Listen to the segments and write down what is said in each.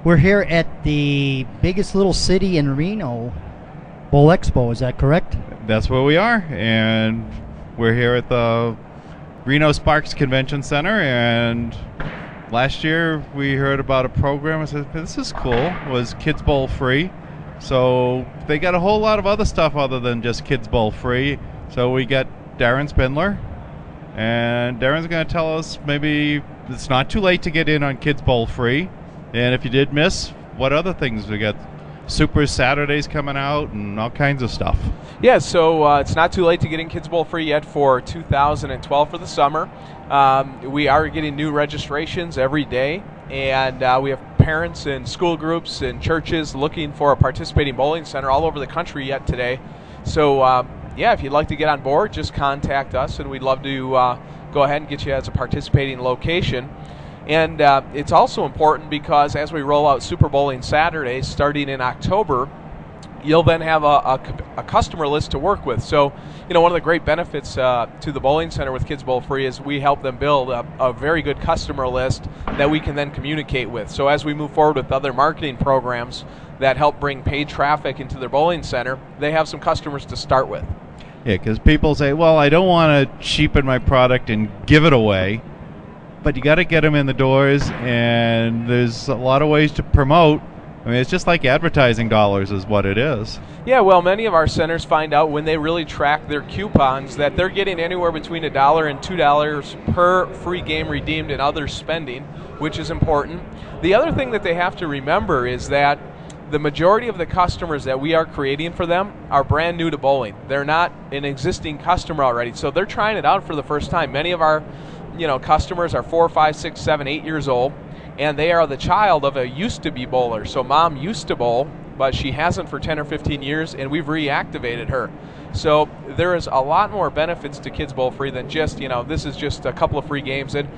We're here at the biggest little city in Reno, Bowl Expo. Is that correct? That's where we are, and we're here at the Reno Sparks Convention Center. And last year we heard about a program. I said, "This is cool." It was Kids Bowl free, so they got a whole lot of other stuff other than just Kids Bowl free. So we got Darrin Spindler, and Darrin's going to tell us maybe it's not too late to get in on Kids Bowl free. And if you did miss, what other things we got? Super Saturdays coming out and all kinds of stuff. Yeah, so it's not too late to get in Kids Bowl free yet for 2012 for the summer. We are getting new registrations every day, and we have parents and school groups and churches looking for a participating bowling center all over the country yet today. So yeah, if you'd like to get on board, just contact us, and we'd love to go ahead and get you as a participating location. And it's also important because as we roll out Super Bowling Saturdays starting in October, you'll then have a customer list to work with. So, you know, one of the great benefits to the bowling center with Kids Bowl Free is we help them build a very good customer list that we can then communicate with. So as we move forward with other marketing programs that help bring paid traffic into their bowling center, they have some customers to start with. Yeah, because people say, well, I don't want to cheapen my product and give it away. But you got to get them in the doors, and there's a lot of ways to promote. I mean, it's just like advertising dollars is what it is. Yeah, well, many of our centers find out when they really track their coupons that they're getting anywhere between $1 and $2 per free game redeemed and other spending, which is important. The other thing that they have to remember is that the majority of the customers that we are creating for them are brand new to bowling. They're not an existing customer already, so they're trying it out for the first time. Many of our customers are 4, 5, 6, 7, 8 years old, and they are the child of a used-to-be bowler. So mom used to bowl, but she hasn't for 10 or 15 years, and we've reactivated her. So there is a lot more benefits to Kids Bowl Free than just, this is just a couple of free games. And,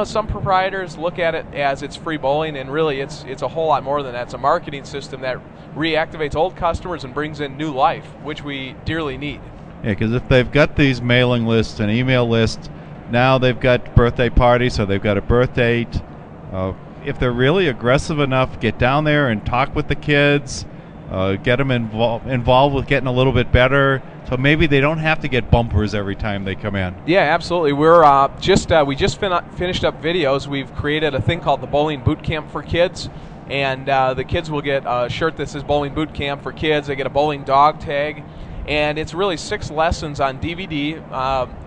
some proprietors look at it as it's free bowling, and really it's a whole lot more than that. It's a marketing system that reactivates old customers and brings in new life, which we dearly need. Yeah, because if they've got these mailing lists and email lists, now they've got birthday parties, so they've got a birth date. If they're really aggressive enough, get down there and talk with the kids, get them involved with getting a little bit better, so maybe they don't have to get bumpers every time they come in. Yeah, absolutely. We're we just finished up videos. We've created a thing called the Bowling Boot Camp for Kids, and the kids will get a shirt that says Bowling Boot Camp for Kids. They get a bowling dog tag. And it's really 6 lessons on DVD,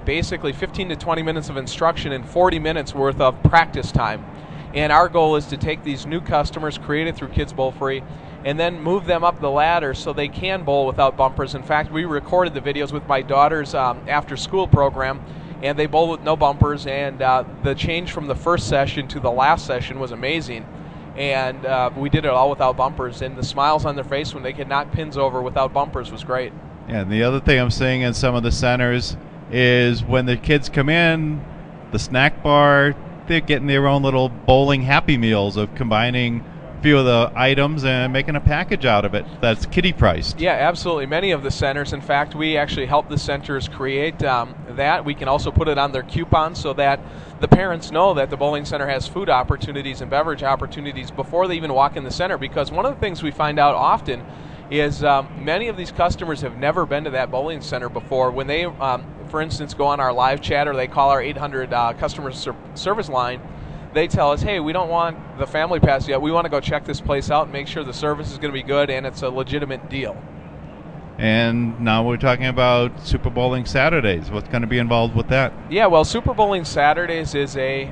basically 15 to 20 minutes of instruction and 40 minutes worth of practice time. And our goal is to take these new customers created through Kids Bowl Free and then move them up the ladder so they can bowl without bumpers. In fact, we recorded the videos with my daughter's after-school program, and they bowled with no bumpers, and the change from the first session to the last session was amazing. And we did it all without bumpers, and the smiles on their face when they could knock pins over without bumpers was great. Yeah, and the other thing I'm seeing in some of the centers is when the kids come in, the snack bar, they're getting their own little bowling Happy Meals of combining a few of the items and making a package out of it that's kiddie priced. Yeah, absolutely. Many of the centers, in fact, we actually help the centers create that. We can also put it on their coupons so that the parents know that the bowling center has food opportunities and beverage opportunities before they even walk in the center, because one of the things we find out often is many of these customers have never been to that bowling center before. When they, for instance, go on our live chat or they call our 800 customer service line, they tell us, hey, we don't want the family pass yet. We want to go check this place out and make sure the service is going to be good and it's a legitimate deal. And now we're talking about Super Bowling Saturdays. What's going to be involved with that? Yeah, well, Super Bowling Saturdays is a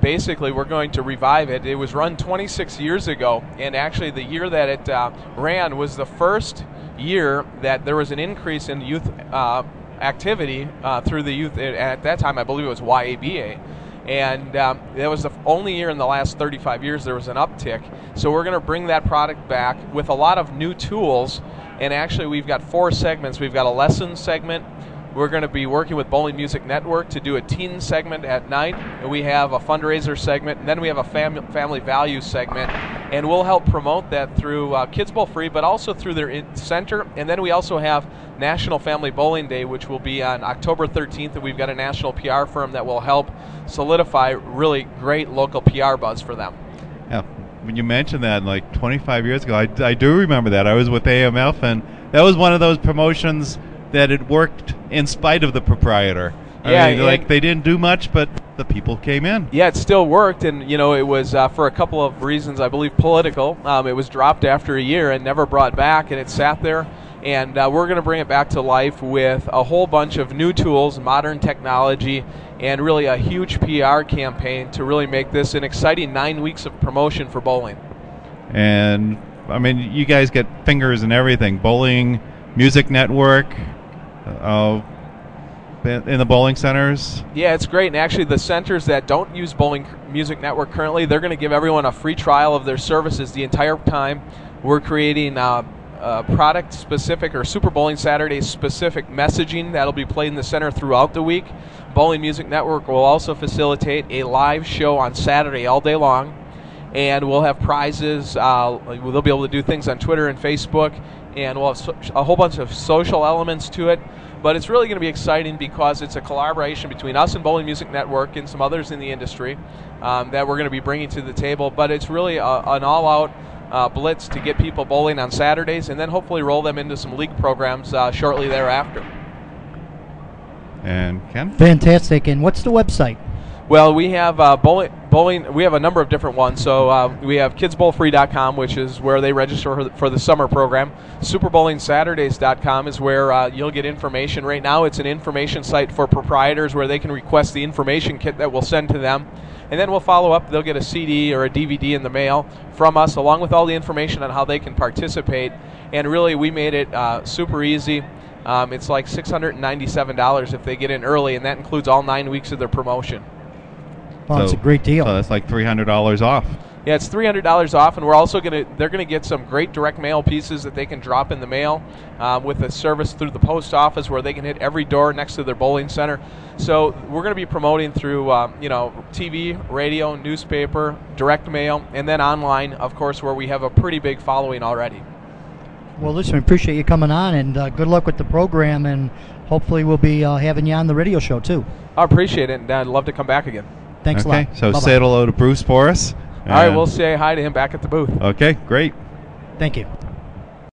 basically, we're going to revive it. It was run 26 years ago, and actually the year that it ran was the first year that there was an increase in youth activity through the youth. At that time, I believe it was YABA. And that was the only year in the last 35 years there was an uptick. So we're going to bring that product back with a lot of new tools. And actually, we've got 4 segments. We've got a lesson segment. We're going to be working with Bowling Music Network to do a teen segment at night. And we have a fundraiser segment. And then we have a family values segment. And we'll help promote that through Kids Bowl Free, but also through their center. And then we also have National Family Bowling Day, which will be on October 13th. And we've got a national PR firm that will help solidify really great local PR buzz for them. Yeah. when you mentioned that, like 25 years ago, I do remember that. I was with AMF, and that was one of those promotions that it worked in spite of the proprietor. I mean, like they didn't do much, but the people came in. Yeah, it still worked, and you know it was for a couple of reasons. I believe political. It was dropped after a year and never brought back, and it sat there. And we're going to bring it back to life with a whole bunch of new tools, modern technology, and really a huge PR campaign to really make this an exciting 9 weeks of promotion for bowling. And I mean, you guys get fingers and everything. Bowling Music Network. In the bowling centers? Yeah, it's great. And actually, the centers that don't use Bowling Music Network currently, they're going to give everyone a free trial of their services the entire time. We're creating product-specific or Super Bowling Saturday-specific messaging that'll be played in the center throughout the week. Bowling Music Network will also facilitate a live show on Saturday all day long. And we'll have prizes. They'll be able to do things on Twitter and Facebook. And we'll have a whole bunch of social elements to it. But it's really going to be exciting because it's a collaboration between us and Bowling Music Network and some others in the industry that we're going to be bringing to the table. But it's really an all-out blitz to get people bowling on Saturdays and then hopefully roll them into some league programs shortly thereafter. And Ken? Fantastic. And what's the website? Well, we have bowling. We have a number of different ones. So we have kidsbowlfree.com, which is where they register for the summer program. SuperBowlingSaturdays.com is where you'll get information. Right now, it's an information site for proprietors where they can request the information kit that we'll send to them. And then we'll follow up. They'll get a CD or a DVD in the mail from us, along with all the information on how they can participate. And really, we made it super easy. It's like $697 if they get in early, and that includes all 9 weeks of their promotion. Oh, it's a great deal. So that's like $300 off. Yeah, it's $300 off, and we're also they're gonna get some great direct mail pieces that they can drop in the mail with a service through the post office where they can hit every door next to their bowling center. So we're gonna be promoting through TV, radio, newspaper, direct mail, and then online, of course, where we have a pretty big following already. Well, listen, we appreciate you coming on, and good luck with the program, and hopefully we'll be having you on the radio show too. I appreciate it, and I'd love to come back again. Thanks a lot. So Bye-bye. say hello to Bruce for us. All right, we'll say hi to him back at the booth. Okay, great. Thank you.